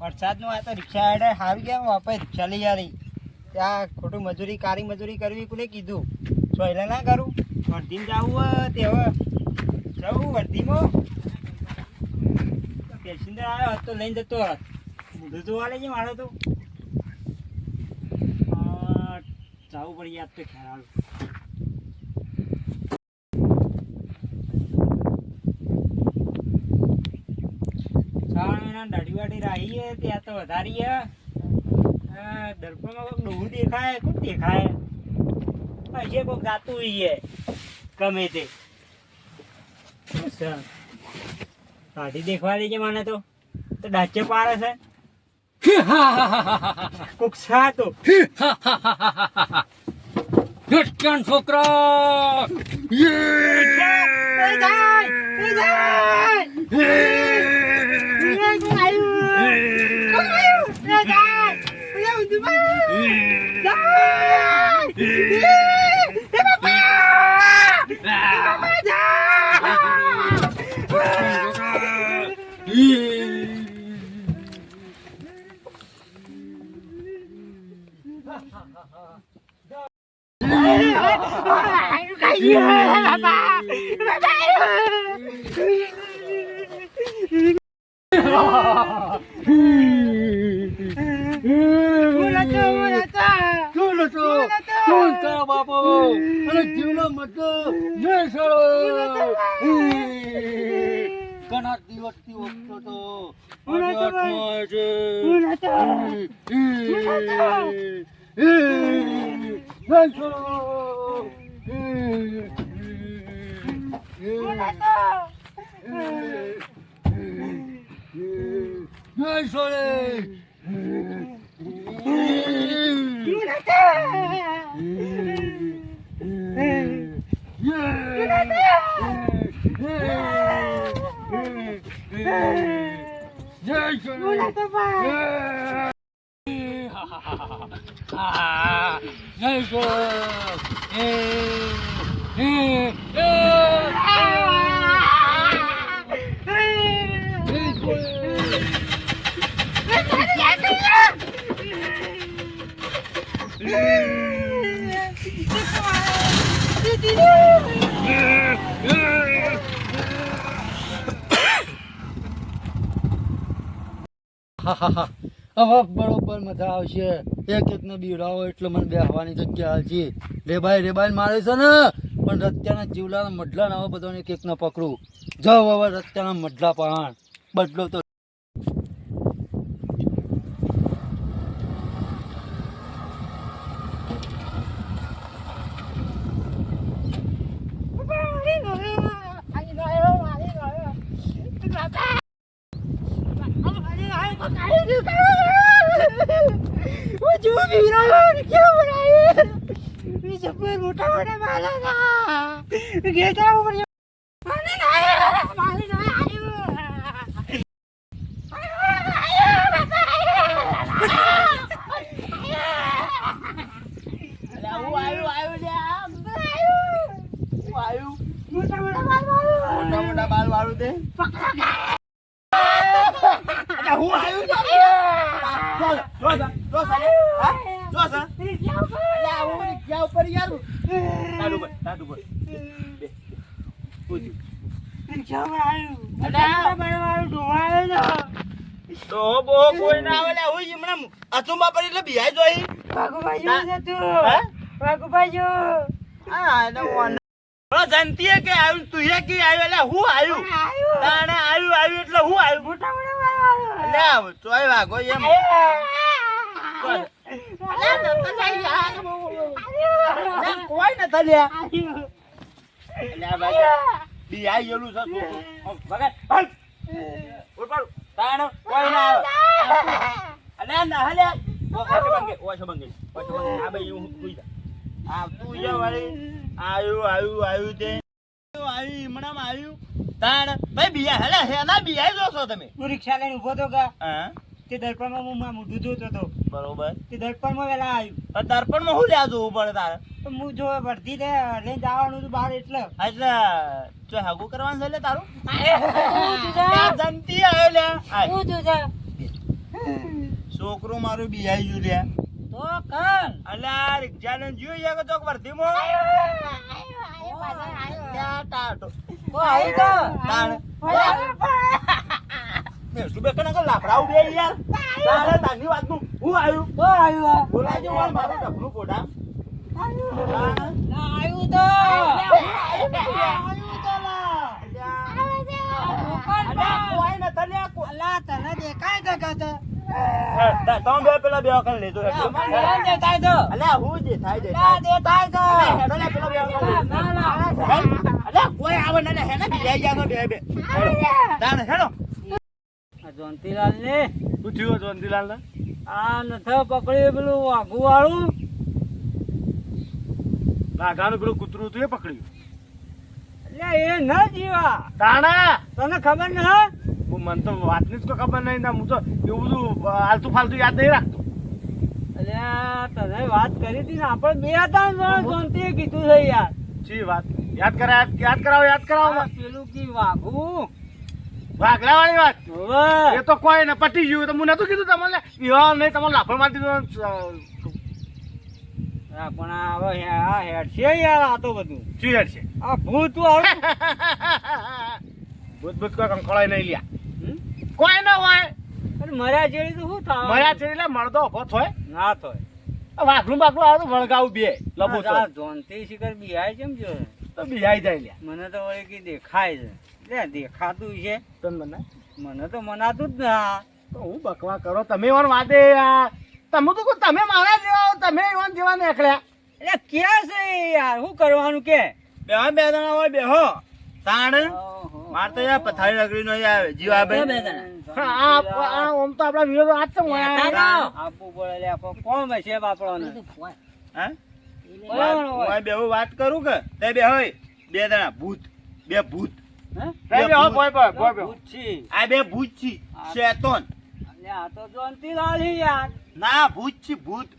વરસાદનું આ તો રિક્ષા હેડે હારી ગયા વાપસ રિક્ષા લઈ આવી ત્યાં ખોટું મજૂરી કારી મજૂરી કરવી કોને કીધું સોયલે ના કરું વર્ધીમાં જવું હોય તે હવે જવું વર્ધીમાં પેસેન્જર આવ્યો હતો લઈને જતો હોત મોઢું જોવા લઈ મારો તો જવું પડી યાદ તો ખ્યાલ દાઢીવાડી રાહી ત્યાં તો વધારી દર્પણમાં કોઈક ડોહું દેખાય કોણ દેખાય હશે કોઈક જાતું હોય ગમે તે કાઢી દેખવા દેજે મને તો ડાચે પાડે છે કોક સા તો છોકરા ઘણા દિવસથી વખતો તો હવે બરોબર મજા આવશે એક ને બીવડાવો એટલે મને બેહવાની જગ્યા આવશે રેબાઈ મારે છે ને પણ રત્યાના જીવલાના મઢલા હવે બધાને એક ને પકડું જાવ હવે રત્યાના મઢલા પહાણ બદલો તો જનતી કે આવ્યું તું કે આવ્યું એટલે હું આવ્યું તાણે આવ્યું એટલે હું આવ્યું મોટા ચોય વાગો એમ કોઈ ન થલ્યા બિહાઈ ગયેલું છે તાણે કોઈ ના આવ્યો ઓછો બંગે આ ભાઈ હું આ તું વાળી આવ્યું તે આવ્યું હમણાં આવ્યું તાણ ભાઈ બિયા હેલા હેલા બિયા જોશો તમે હું રિક્ષા લઈને ઉભો તો કા તે દર્પણમાં હું મોઢું જોતો હતો બરોબર તે દર્પણમાં વેલા આવ્યું દર્પણમાં શું લ્યા જોવું પડે તારે તો હું જો ભરતી લઈને જવાનું હતું બહાર એટલે જો હાગું કરવાનું છે લે તારું જનતી આવ્યો લે છોકરો મારું બિહાઈ ગયું લ્યા તો કર અલ્યા રિક્ષાને જોઈ જાય તો વર્ધીમાં ત્યાં ટાટો તો આવી તો તાણ શું બે કને લાફડા ઉડે યાર તારે તાની વાતનું હું આવ્યું તો આવ્યું બોલાજો વાર મારું ડબલું પોડા આવ્યું તો અલા તને દેખાય તો કાતો તમે બે પેલા બે વખત લેજો મને દેખાય તો અલ્યા હું જે થાય છે ના દેખાય તો પેલા બે વખત ના ના અલ્યા કોઈ આવે ને હેને બીજાઈ જાનો બે બે તાણ હેડો જોંતીલાલ ને શું થયું જોંતીલાલ ને આ નથ પકડ્યું પેલું વાઘુ વાળું વાઘાનું પેલું કૂતરું હતું એ પકડ્યું એટલે એ ન જીવા તાણા તને ખબર ન મને તો વાતની જ કોઈ ખબર નહીં ને હું તો એવું બધું આલતુ ફાલતુ યાદ નહીં રાખતો અલ્યા તને વાત કરી હતી ને આપણે બે હતા ને જોંતીએ કીધું છે યાર શી વાત યાદ કરાવો આ પેલું કી વાઘુ વાઘલાવાળી વાત હવે એ તો કોઈ ને પટી ગયું તો હું નતું કીધું તમને વિવાહ નહીં તમારે લાફડ મારી દીધો પણ આ હવે આ હેડ છે યાર આ તો બધું ચીડ છે આ ભૂત વાળું ભૂત કોઈ કંકોળાય નહીં લ્યા કોઈ ના હોય અરે મર્યા જેવી તો શું થાય મર્યા છે એટલે મળતો ઉભો થોય ના થાય વાઘલું બાઘલું આવે તો વળગાવું બે લબો તો જોનતી શિખર બિહાય કેમ જો તો બિહાઈ જાય લ્યા મને તો વળી કી દેખાય છે લે દેખાતું છે તમને મને તો મનાતું જ ના તો હું બકવા કરો તમે એવા વાદે તમે તો કહો તમે મારા જેવા હો, તમે એવા જેવા નીકળ્યા એટલે ક્યાં છે યાર શું કરવાનું કે બે જણા હોય બેહો તાણ માર તો યાર પથારી રગડી નો આવે જીવ આવે હા, આ ઓમ તો આપણા વિરોધ આજ તો આપવું પડે લે કોણ છે બાપડો ને હા બરાબર હોય. હું બેહો વાત કરું કે તે બે હોય બે જણા ભૂત બે ભૂત ભૂત છે. આ બે ભૂત છે શેતોન એટલે આ તો જોનતીલાલ છે યાર ના ભૂત છે ભૂત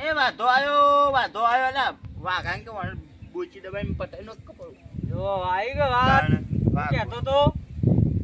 એ વાંધો આવ્યો ના વાઘાન કે વણ બોચી દબાઈ પટાઈ નો કપડું જો આવી ગયો વાત કહેતો તો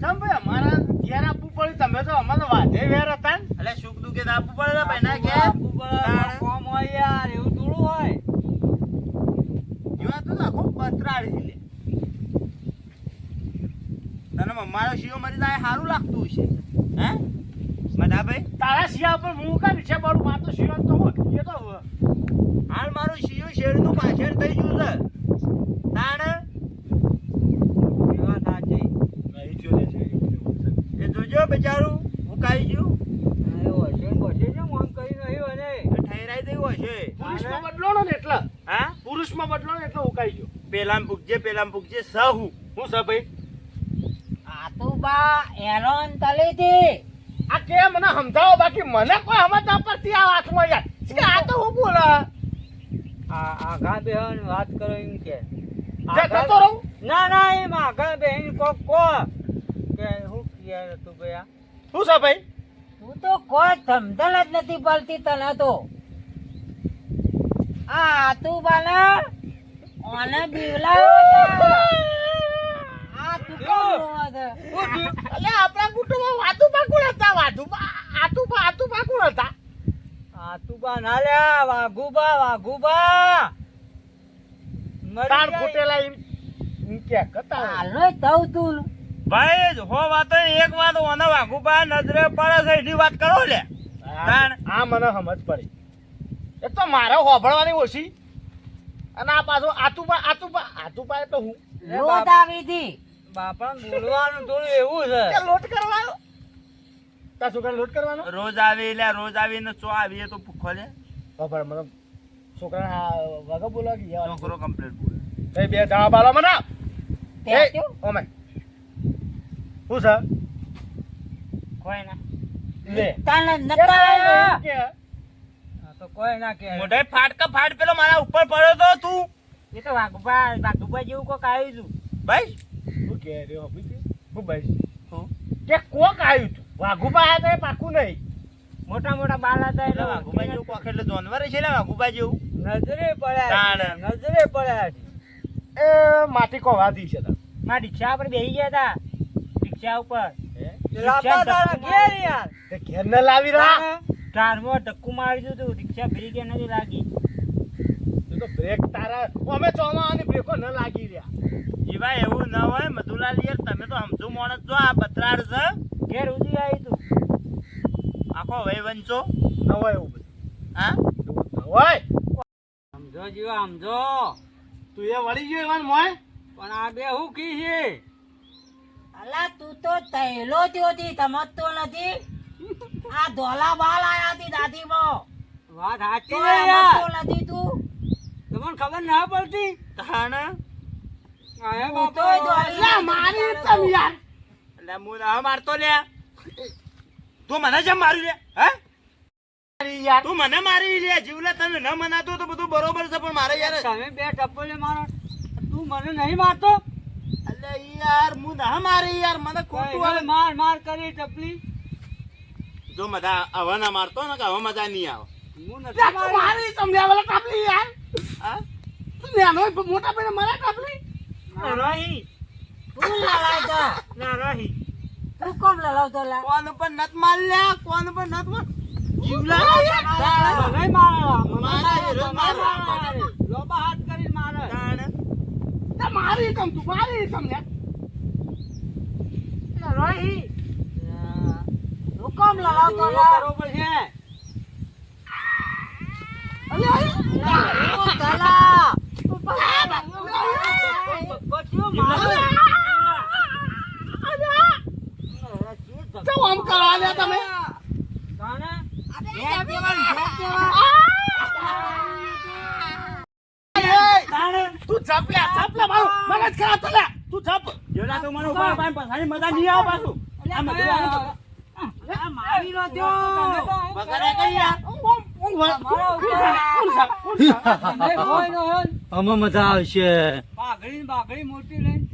ચમ ભાઈ અમારા ઘેર આપવું પડ્યું તમે તો અમારે વાધે વેર હતા ને એટલે સુખ દુઃખે તો આપવું પડે ને ભાઈ ના કે આપવું પડે, કોમ હોય યાર એવું થોડું હોય જીવા તો આખો પતરાડી લે તને મારો શિયો મરી જાય સારું લાગતું છે હે મધા ભાઈ તારા શિયા પર હું કા છે મારું માતો શિયો તો હોય એ તો હાલ મારું શિયો શેરનું પાછળ થઈ ગયું છે તાણ એ વાત સાચી એ જોજો બચારું ઉકાઈ ગયું એ હશે ને બસે છે મોમ કરી રહ્યો અને એ ઠેરાઈ દેવું હશે પુરુષમાં બદલો ને એટલે હા પુરુષમાં બદલો ને એટલે ઉકાઈ ગયો પેલામ પૂગજે સહુ હું છે ભાઈ આતુબા એરોન તલેથી આ કે મને સમજાવો બાકી મને કોઈ સમજ પડતી આ વાતમાં યાર કે આ તો હું બોલે આઘા બેહન વાત કરો એમ કે જે થતો રહું ના ના એમ આઘા બેહન કોક કો કે હું કિયા તું ગયા શું છે ભાઈ તું તો કોઈ સમજણ જ નથી પડતી તને તો આ આતુબાના ઓને બીવલાયો આ તું કોણ રોવા એટલે આપણા કુટુંબમાં વાતું પાકુડ હતા આતુ પાકુડ હતા આતુબા ના લ્યા વાઘુબા તાર ફૂટેલા એમ કે કતા હાલો તવ તું ભાઈ હો વાત એક વાત ઓના વાઘુબા નજરે પડે છે એની વાત કરો લે તાણ આ મને સમજ પડી એ તો મારે હોભળવાની ઓછી અને આ પાછું આતુપા એટલે હું લોટ આવી હતી બાપા બોલવાનું થોડું એવું છે કે લોટ કરવાનો તા છોકરા લોટ કરવાનો રોજ આવીને ચો આવીએ તો ભૂખો લે બાપા મને છોકરા વગર બોલવા કે છોકરો કમ્પ્લીટ બોલે એ બે દાવા બાલો મને તે એ કેવું? ઓમે હું છે કોઈ ના લે તને નતા કે તો કોઈ ના કે મોઢે ફાટ પેલો મારા ઉપર પડ્યો તો તું એ તો વાઘુબા જેવું કોક આવ્યું છું ભાઈ હું કે રે હોબી હું બસ કે કોક આવ્યું તું વાઘુબા આ તો એ પાકું નહીં મોટા મોટા બાલ હતા એટલે વાઘુબા જેવું કોક એટલે જાનવર છે ને વાઘુબા જેવું નજરે પડ્યા તાણ. નજરે પડ્યા એ માટી કોવાથી છે તાર માં રિક્ષા પર બેસી ગયા હતા રિક્ષા ઉપર લાપા તારા ઘેર યાર. તે ઘેર ન લાવી રહ્યા કારમાં ધક્કુ મારી દીધું તું, રિક્ષા બ્રેક એ નથી લાગી. તું તો બ્રેક તારા અમે ચોમાવાની બ્રેકો ન લાગી રહ્યા જીવા એવું ન હોય મધુલાલ યાર, તમે તો સમજુ માણસ છો. આ બતરાડ છે ઘેર ઉધી આવી તું આખો વય વંચો ન હોય એવું બધું હા એવું ન હોય સમજો જીવા સમજો. તું એ વળી ગયો એવાન મોય પણ આ બે હું કી છે? અલા તું તો તહેલો ત્યોથી સમજતો નથી. આ ધોલા બાલ આયા હતી દાદીમાં. વાત સાચી તો છે યાર. સમજતો નથી તું. તમને ખબર ના પડતી? તાણ આયા તું તો બાપા. દોડી લા મારી તમ યાર એટલે હું ના મારતો લે. તું મને જેમ મારી લે હે યાર તું મને મારી લે. જીવલા તમે ન મનાતો તો બધું બરોબર છે, પણ મારે યાર તમે બે ટપ્પલે મારો, તું મને નહીં મારતો? એટલે યાર હું ના મારી યાર, મને ખોટું કોઈ આવે. માર માર કરી ટપલી. જો મજા હવે ના મારતો ને કે હવે મજા નહીં આવે. હું નથી મારી. મારી તમને વાળા કાપલી યાર હા તું નેનો મોટા ભાઈને મારા કાપલી રહી તું લડાવતો. ના રહી તું કોમ લડાવતો લા? કોણ પર નત માર લે, કોણ પર નત માર. જીવલા મને મારા. મારા એ રોજ મારા. મારે. લોબા હાથ કરીને મારે. તાણ તે મારી તમ તું મારી તમને રોહી તું કોમ લડાવતો લા? બરોબર છે. તું તલા. બચ્યું મારે. તો આમ કરવા દે તમે તાણે? ભેટ દેવાનું, ભેટ દેવાનું. તું ઝપલ્યા મારું મગજ ખરાબ થલે તું ઝપ જેલા તો મને ઉપર પાઈ પસાડી મજા નહીં આવે પાછું. આ મધુર આવે તો આ મારી નો દ્યો. વગરે કઈ યાર. તમે કોઈ ન હોય ને, આમાં મજા આવશે બાગડી ને બાગડી મોટી લઈને.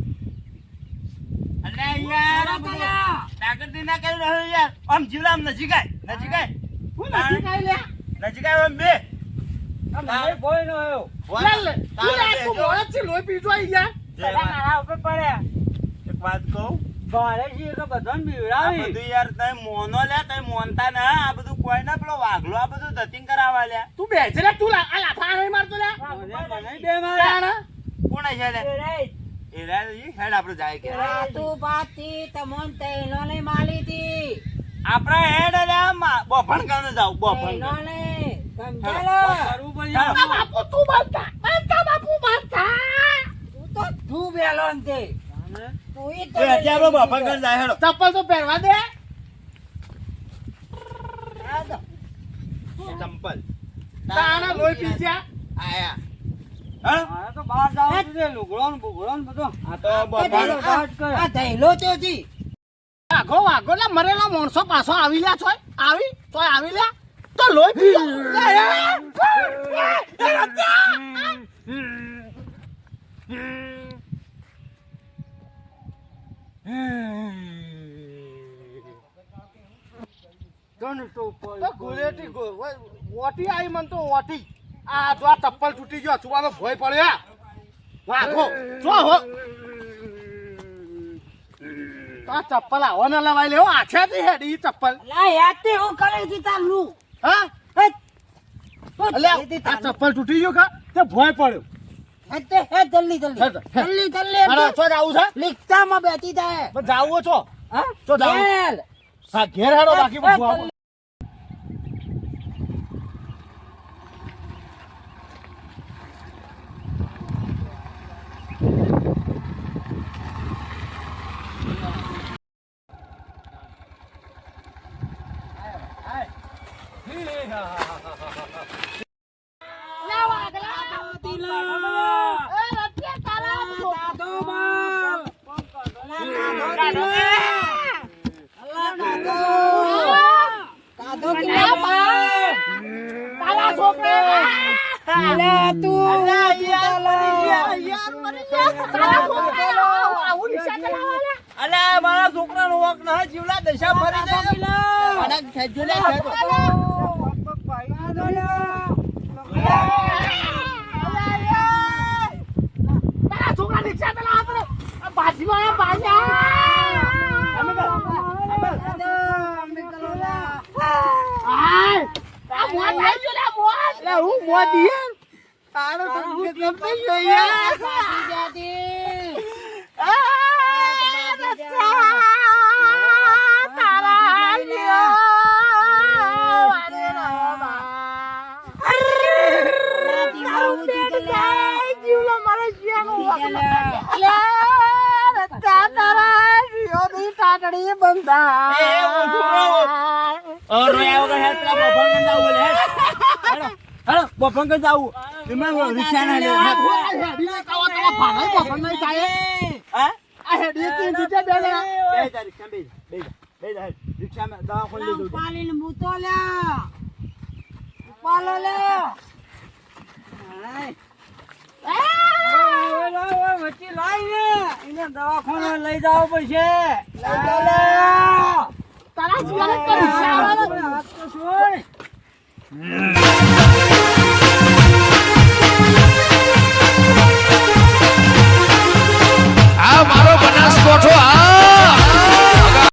અલે યાર આ બધું તાકતી ના કરી રહ્યો યાર. આમ જીવલા આમ નજીકાય નજીકાય નજીકાય આમ બે તમે કોઈ ન હોય. લોહી પીજો આઈ ગયા બધા મારા ઉપર પડ્યા. એક વાત કહું, ભારે છે કે બધાને આ બીવડાવી. બધું યાર તમે મોનો લે, તમે મોનતા ના. આ બધું કોઈ ના પેલો વાઘલો આ બધું ધતિંગ કરાવવા લ્યા. તું બેસે લે તું આ લાફા નહીં મારતો લે મને બે મારા. કોણ છે લે? એ રે ઈ હેડ આપણે જાય કે આ તું બાતી તમોન તહેલો ને માલી હતી. આપણે હેડ લે બોફણ કાને જાવ બોફણ તહેલો ને સમજેલો? કરવું પડે. ચાલો. બાપુ તું બાપુ બાપા તું તો તું બેલો ને તે. તું ઈ તો એ અત્યારે આપણે બોફણ કાને જાય હેડો. ચપ્પલ તો પહેરવા દે આ તો ચંપલ તાણા લોહી પી ગયા આયા હા મારે તો બહાર જવાનું છે. લુગડો ને બુગડો ને બધો. આ તો બોફણ આ તહેલો ત્યોથી. વાઘો લે મરેલો માણસો પાછો આવી લ્યા છો આવી તો આવી લ્યા તો લોહી પી ઓટી આવી મન તો ઓટી આ જો આ ચપ્પલ તૂટી ગયો છુવાનો ભય પડ્યો વાઘો જો હો આ ચપ્પલ આવો ને લવાઈ લેવો આછાથી હેડી ચપ્પલ લા યાતે હું કરે છે તારું. હા હેટ. આ ચપ્પલ તૂટી ગયો કા તે ભય પડ્યો હેટ જલ્દી જલ્દી હેટ, હેટ. જલ્દી જલ્દી અરે છો જાવું છે લિખતામાં બેઠી થાય. પણ જાવું છો હા તો જાવ. ચાલ. હા ઘેર હેડો બાકી બધું આવો. અલ્યા મારા છોકરાનો વોક ના જીવલા દશા ફરી જાય. અને ખેંચો લે ખેંચો. તારા છોકરા રિક્ષા ચલાવે આપણે. આ બાજુમાં આયા, બાજુ. મોત આવી ગયું લે મોત. એટલે હું મોદી યાર તારો તો કેટલો પૈસો યાર ભાગી જાતી. ઉપાડીને મૂતો લે. ઉપાડો લે. વચ્ચે લાવીને એને દવાખાને લઈ જવો પડશે. તારા જીવન કરી હાથ તો છોડ.